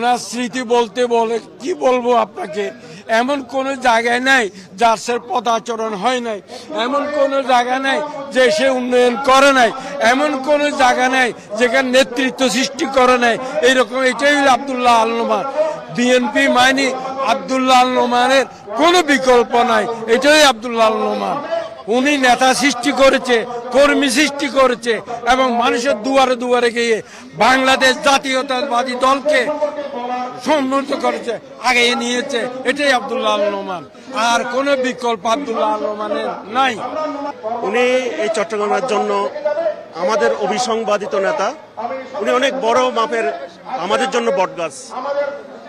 ওনার স্মৃতি বলতে বলে কি বলবো আপনাকে, এমন কোন জায়গায় নাই যার সে পদাচরণ হয় নাই, এমন কোন জায়গা নাই যে সে উন্নয়ন করে নাই, এমন কোন জায়গা নাই যেখানে নেতৃত্ব সৃষ্টি করে নাই। এইরকম এটাই হলো আব্দুল্লাহ আল নোমান। বিএনপি মানে আব্দুল্লাহ আল নোমানের কোনো বিকল্প নাই, এটাই আব্দুল্লাহ আল নোমান। উনি নেতা সৃষ্টি করেছে, কর্মী সৃষ্টি করেছে এবং মানুষের দুয়ারে দুয়ারে গিয়ে বাংলাদেশ জাতীয়তাবাদী দলকে সম্মিলিত করেছে, আগে নিয়েছে। এটাই আব্দুল্লাহ আল নোমান, আর কোনো বিকল্প আব্দুল্লাহ আল নোমানের নাই। উনি এই চট্টগ্রামের জন্য আমাদের অবিসংবাদিত নেতা। উনি অনেক বড় মাপের আমাদের জন্য বটগাছ।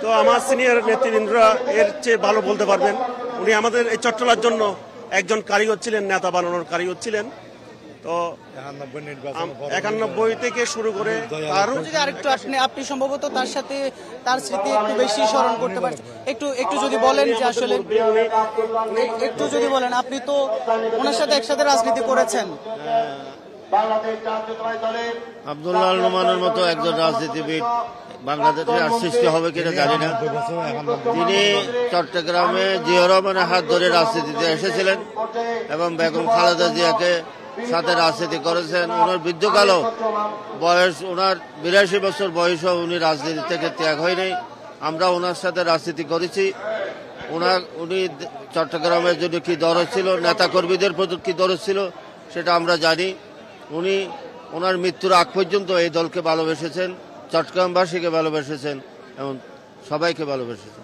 তো আমার সিনিয়র নেতৃবৃন্দরা এর চেয়ে ভালো বলতে পারবেন। উনি আমাদের এই চট্টগ্রামের জন্য একজন কারিগর ছিলেন, নেতা বানানোর কারিগর ছিলেন। তো 91 থেকে শুরু করে আরেকটু আপনি সম্ভবত তার সাথে তার স্মৃতি একটু বেশি স্মরণ করতে পারছেন, একটু যদি বলেন যে আসলে একটু যদি বলেন, আপনি তো ওনার সাথে একসাথে রাজনীতি করেছেন। আব্দুল্লাহ আল নোমানের মতো একজন রাজনীতিবিদ বাংলাদেশে আর সৃষ্টি হবে কিনা জানি না। তিনি চট্টগ্রামে জিয়া রহমানের হাত ধরে রাজনীতিতে এসেছিলেন এবং বেগম খালেদা জিয়াকে সাথে রাজনীতি করেছেন। ওনার বৃদ্ধকালও বয়স, ওনার 82 বছর বয়সও উনি রাজনীতি থেকে ত্যাগ হয়নি। আমরা ওনার সাথে রাজনীতি করেছি। উনি চট্টগ্রামের জন্য কি দরদ ছিল, নেতা কর্মীদের প্রতি কি দরদ ছিল সেটা আমরা জানি। উনি ওনার মৃত্যুর আগ পর্যন্ত এই দলকে ভালোবেসেছেন, চট্টগ্রামবাসীকে ভালোবেসেছেন এবং সবাইকে ভালোবেসেছেন।